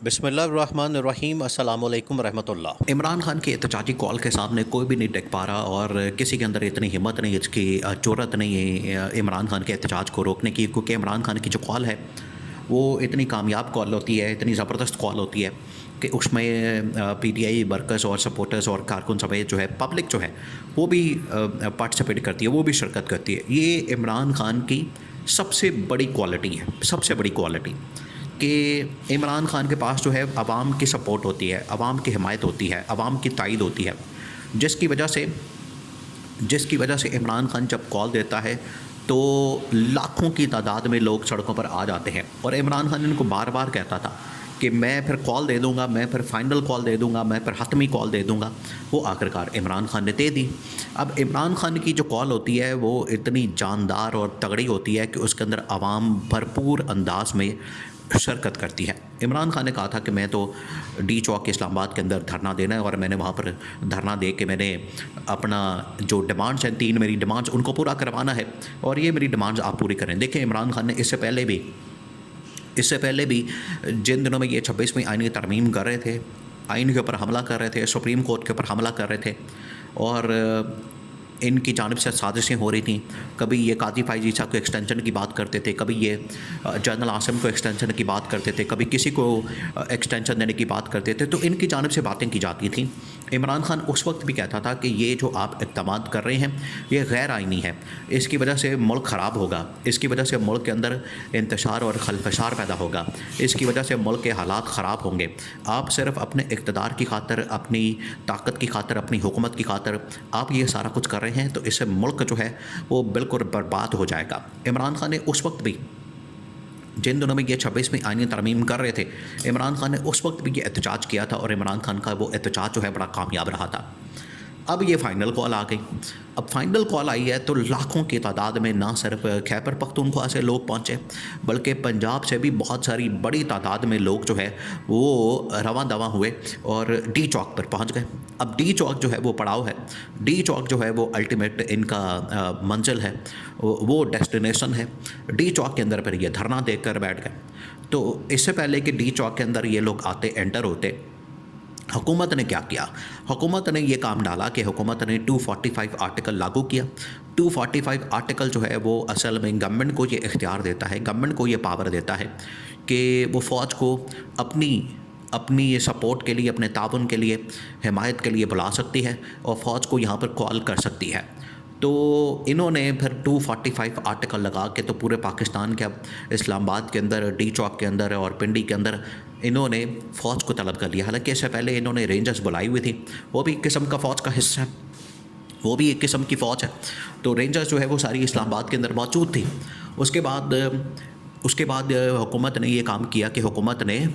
बिस्मिल्लाहिर्रहमानिर्रहीम अस्सलामुअलैकुम रहमतुल्लाह। इमरान खान की एहतजाजी कॉल के सामने कोई भी नहीं टिक पा रहा और किसी के अंदर इतनी हिम्मत नहीं, इसकी जुर्रत नहीं है इमरान खान के एहतजाज को रोकने की, क्योंकि इमरान खान की जो कॉल है वो इतनी कामयाब कॉल होती है, इतनी ज़बरदस्त कॉल होती है कि उसमें पीटीआई वर्कर्स और सपोर्टर्स और कारकुन समेत जो है पब्लिक जो है वो भी पार्टिसिपेट करती है, वो भी शिरकत करती है। ये इमरान खान की सबसे बड़ी क्वालिटी है, सबसे बड़ी क्वालिटी कि इमरान खान के पास जो है अवाम की सपोर्ट होती है, अवाम की हिमायत होती है, अवाम की तायद होती है, जिसकी वजह से इमरान खान जब कॉल देता है तो लाखों की तादाद में लोग सड़कों पर आ जाते हैं। और इमरान खान इनको बार बार कहता था कि मैं फिर कॉल दे दूँगा, मैं फिर फाइनल कॉल दे दूँगा, मैं फिर हतमी कॉल दे दूँगा। वो आखिरकार इमरान खान ने दे दी। अब इमरान खान की जो कॉल होती है वो इतनी जानदार और तगड़ी होती है कि उसके अंदर आवाम भरपूर अंदाज में शिरकत करती है। इमरान खान ने कहा था कि मैं तो डी चौक इस्लामाबाद के अंदर धरना देना है और मैंने वहाँ पर धरना दे के मैंने अपना जो डिमांड्स हैं, 3 मेरी डिमांड्स, उनको पूरा करवाना है और ये मेरी डिमांड्स आप पूरी करें। देखिए, इमरान खान ने इससे पहले भी जिन दिनों में ये 26वीं आईनी तरमीम कर रहे थे, आइन के ऊपर हमला कर रहे थे, सुप्रीम कोर्ट के ऊपर हमला कर रहे थे और इनकी जानिब से साजिशें हो रही थी। कभी ये काजी फायजी साहब को एक्सटेंशन की बात करते थे, कभी ये जनरल आसिम को एक्सटेंशन की बात करते थे, कभी किसी को एक्सटेंशन देने की बात करते थे, तो इनकी जानिब से बातें की जाती थी। इमरान खान उस वक्त भी कहता था कि ये जो आप इक़दाम कर रहे हैं ये गैर आइनी है, इसकी वजह से मुल्क ख़राब होगा, इसकी वजह से मुल्क के अंदर इंतशार और खलफशार पैदा होगा, इसकी वजह से मुल्क के हालात ख़राब होंगे। आप सिर्फ अपने इक़्तिदार की खातर, अपनी ताकत की खातर, अपनी हुकूमत की खातर आप ये सारा कुछ कर रहे हैं, तो इससे मुल्क जो है वो बिल्कुल बर्बाद हो जाएगा। इमरान खान ने उस वक्त भी, जिन दिनों में ये 26वीं आईनी तरमीम कर रहे थे, इमरान खान ने उस वक्त भी ये एहतजाज किया था और इमरान खान का वो एहतजाज जो है बड़ा कामयाब रहा था। अब ये फ़ाइनल कॉल आ गई। अब फाइनल कॉल आई है तो लाखों की तादाद में ना सिर्फ खैबर पख्तूनख्वा से लोग पहुँचे, बल्कि पंजाब से भी बहुत सारी बड़ी तादाद में लोग जो है वो रवां दवा हुए और डी चौक पर पहुँच गए। अब डी चौक जो है वो पड़ाव है, डी चौक जो है वो अल्टीमेट इनका मंजिल है, वो डेस्टिनेशन है। डी चौक के अंदर पर ये धरना देख कर बैठ गए। तो इससे पहले कि डी चौक के अंदर ये लोग आते, एंटर होते, हुकूमत ने क्या किया? हुकूमत ने ये काम डाला कि हुकूमत ने 245 आर्टिकल लागू किया। 245 आर्टिकल जो है वो असल में गवर्नमेंट को ये इख्तियार देता है, गवर्नमेंट को ये पावर देता है कि वो फ़ौज को अपनी ये सपोर्ट के लिए, अपने ताउन के लिए, हिमायत के लिए बुला सकती है और फ़ौज को यहाँ पर कॉल कर सकती है। तो इन्होंने फिर 245 आर्टिकल लगा के तो पूरे पाकिस्तान के, अब इस्लामाबाद के अंदर, डी चौक के अंदर और पिंडी के अंदर इन्होंने फ़ौज को तलब कर लिया। हालांकि इससे पहले इन्होंने रेंजर्स बुलाई हुई थी, वो भी एक किस्म का फ़ौज का हिस्सा है, वो भी एक किस्म की फ़ौज है। तो रेंजर्स जो है वो सारी इस्लामाबाद के अंदर मौजूद थी। उसके बाद हुकूमत ने ये काम किया कि हुकूमत ने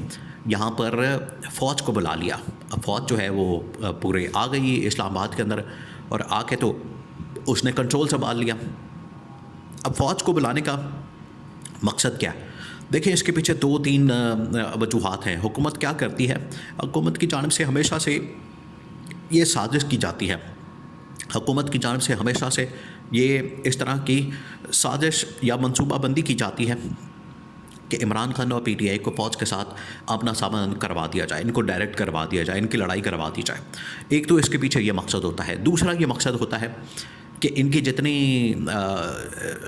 यहाँ पर फ़ौज को बुला लिया। अब फ़ौज जो है वो पूरे आ गई इस्लामाबाद के अंदर और आके तो उसने कंट्रोल संभाल लिया। अब फ़ौज को बुलाने का मकसद क्या है? देखिए, इसके पीछे 2-3 वजूहात हैं। हुकूमत क्या करती है? हुकूमत की जानिब से हमेशा से ये साजिश की जाती है, हुकूमत की जानिब से हमेशा से ये इस तरह की साजिश या मनसूबाबंदी की जाती है कि इमरान खान और पीटीआई को फ़ौज के साथ अपना सामान करवा दिया जाए, इनको डायरेक्ट करवा दिया जाए, इनकी लड़ाई करवा दी जाए। एक तो इसके पीछे ये मकसद होता है। दूसरा ये मकसद होता है कि इनकी जितनी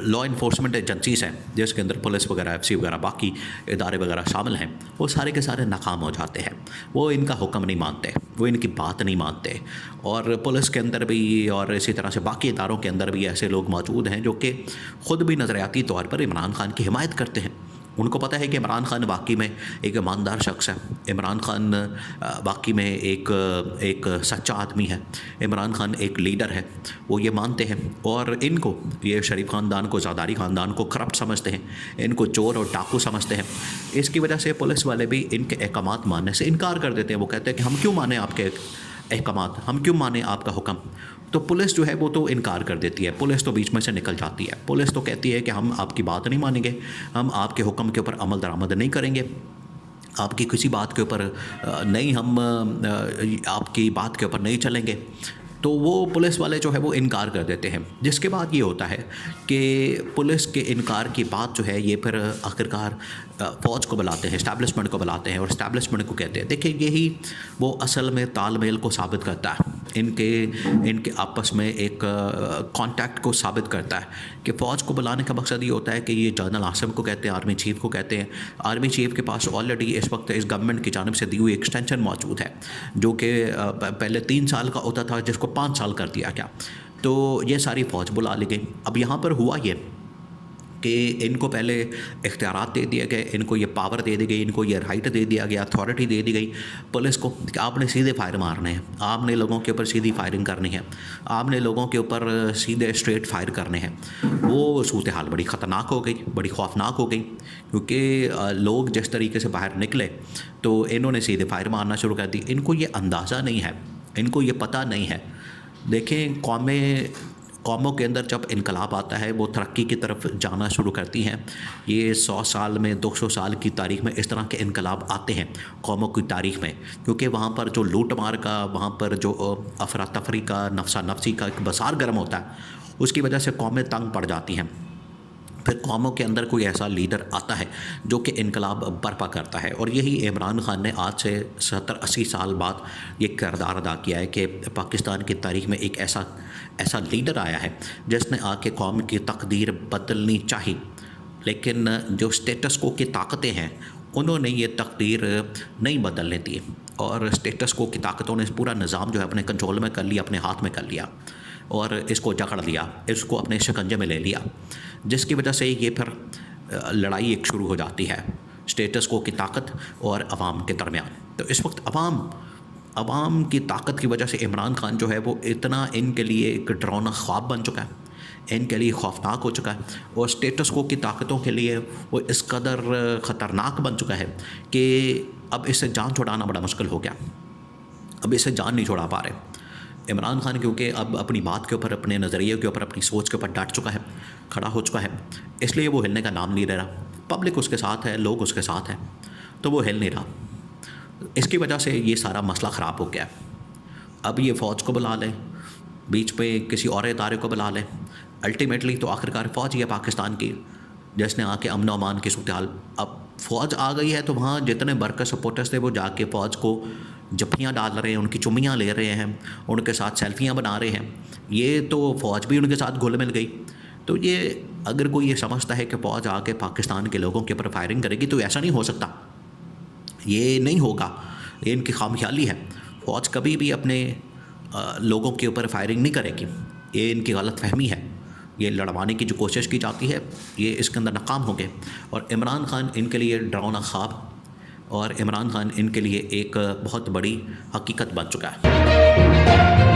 लॉ इन्फोर्समेंट एजेंसीज़ हैं, जिसके अंदर पुलिस वगैरह, एफसी वगैरह, बाकी इदारे वगैरह शामिल हैं, वो सारे के सारे नाकाम हो जाते हैं। वो इनका हुक्म नहीं मानते, वो इनकी बात नहीं मानते। और पुलिस के अंदर भी और इसी तरह से बाकी इदारों के अंदर भी ऐसे लोग मौजूद हैं जो कि ख़ुद भी नज़रियाती तौर पर इमरान खान की हिमायत करते हैं। उनको पता है कि इमरान खान वाकई में एक ईमानदार शख्स है, इमरान खान वाकई में एक सच्चा आदमी है, इमरान खान एक लीडर है, वो ये मानते हैं। और इनको, ये शरीफ ख़ानदान को, ज़रदारी ख़ानदान को करप्ट समझते हैं, इनको चोर और डाकू समझते हैं। इसकी वजह से पुलिस वाले भी इनके अहकामात मानने से इनकार कर देते हैं। वो कहते हैं कि हम क्यों माने आपके अहकामात, हम क्यों माने आपका हुक्म। तो पुलिस जो है वो तो इनकार कर देती है, पुलिस तो बीच में से निकल जाती है। पुलिस तो कहती है कि हम आपकी बात नहीं मानेंगे, हम आपके हुक्म के ऊपर अमल दरामद नहीं करेंगे, आपकी किसी बात के ऊपर नहीं, हम आपकी बात के ऊपर नहीं चलेंगे। तो वो पुलिस वाले जो है वो इनकार कर देते हैं। जिसके बाद ये होता है कि पुलिस के इनकार की बात जो है ये फिर आखिरकार फ़ौज को बुलाते हैं, इस्टेब्लिशमेंट को बुलाते हैं और इस्टेब्लिशमेंट को कहते हैं। देखिए यही वो असल में तालमेल को साबित करता है, इनके आपस में एक कांटेक्ट को साबित करता है कि फ़ौज को बुलाने का मकसद ये होता है कि ये जनरल आसिम को कहते हैं, आर्मी चीफ़ को कहते हैं। आर्मी चीफ़ के पास ऑलरेडी इस वक्त इस गवर्नमेंट की जानिब से दी हुई एक्सटेंशन मौजूद है, जो कि पहले 3 साल का होता था, जिसको 5 साल कर दिया गया। तो ये सारी फ़ौज बुला ली गई। अब यहाँ पर हुआ ये कि इनको पहले इख्तियारात दे दिए गए, इनको ये पावर दे दी गई, इनको ये राइट दे दिया गया, अथॉरिटी दे दी गई पुलिस को कि आपने सीधे फायर मारने हैं, आपने लोगों के ऊपर सीधी फायरिंग करनी है, आपने लोगों के ऊपर सीधे स्ट्रेट फायर करने हैं। वो सूरत हाल बड़ी ख़तरनाक हो गई, बड़ी खौफनाक हो गई, क्योंकि लोग जिस तरीके से बाहर निकले तो इन्होंने सीधे फायर मारना शुरू कर दी। इनको ये अंदाज़ा नहीं है, इनको ये पता नहीं है। देखें, कौमों के अंदर जब इनकलाब आता है वो तरक्की की तरफ जाना शुरू करती हैं। ये 100 साल में 200 साल की तारीख़ में इस तरह के इनकलाब आते हैं कौमों की तारीख़ में, क्योंकि वहाँ पर जो लूट मार का, वहाँ पर जो अफरा तफरी का, नफसा नफसी का एक बसार गर्म होता है, उसकी वजह से कौमें तंग पड़ जाती हैं। फिर कौमों के अंदर कोई ऐसा लीडर आता है जो कि इनकलाब बर्पा करता है, और यही इमरान खान ने आज से 70-80 साल बाद ये किरदार अदा किया है कि पाकिस्तान की तारीख़ में एक ऐसा लीडर आया है जिसने आके कौम की तकदीर बदलनी चाहिए, लेकिन जो स्टेटस को की ताकतें हैं उन्होंने ये तकदीर नहीं बदलने दी, और स्टेटस को की ताकतों ने पूरा निज़ाम जो है अपने कंट्रोल में कर लिया, अपने हाथ में कर लिया, और इसको जकड़ लिया, इसको अपने शिकंजे में ले लिया, जिसकी वजह से ये फिर लड़ाई एक शुरू हो जाती है स्टेटस को की ताकत और अवाम के दरमियान। तो इस वक्त अवाम की ताकत की वजह से इमरान खान जो है वो इतना इनके लिए एक डरावना ख्वाब बन चुका है, इनके लिए खौफनाक हो चुका है, और स्टेटस को की ताकतों के लिए वो इस कदर ख़तरनाक बन चुका है कि अब इससे जान छुड़ाना बड़ा मुश्किल हो गया। अब इससे जान नहीं छुड़ा पा रहे इमरान खान, क्योंकि अब अपनी बात के ऊपर, अपने नज़रिए के ऊपर, अपनी सोच के ऊपर डट चुका है, खड़ा हो चुका है, इसलिए वो हिलने का नाम नहीं ले रहा। पब्लिक उसके साथ है, लोग उसके साथ हैं, तो वो हिल नहीं रहा। इसकी वजह से ये सारा मसला ख़राब हो गया। अब ये फ़ौज को बुला लें, बीच पे किसी और इदारे को बुला लें, अल्टीमेटली तो आखिरकार फ़ौज ही है पाकिस्तान की, जिसने आके अमन अमान की सूरत हाल। अब फ़ौज आ गई है तो वहाँ जितने वर्कर सपोर्टर्स थे वो जाके फ़ौज को जफ्फियाँ डाल रहे हैं, उनकी चुम्मियाँ ले रहे हैं, उनके साथ सेल्फियाँ बना रहे हैं। ये तो फ़ौज भी उनके साथ घुल मिल गई। तो ये अगर कोई ये समझता है कि फ़ौज आके पाकिस्तान के लोगों के ऊपर फायरिंग करेगी, तो ऐसा नहीं हो सकता, ये नहीं होगा, ये इनकी खामख्याली है। फ़ौज कभी भी अपने लोगों के ऊपर फायरिंग नहीं करेगी, ये इनकी गलत फहमी है। ये लड़वाने की जो कोशिश की जाती है, ये इसके अंदर नाकाम हो गए, और इमरान खान इनके लिए डरावना ख्वाब, और इमरान खान इनके लिए एक बहुत बड़ी हकीकत बन चुका है।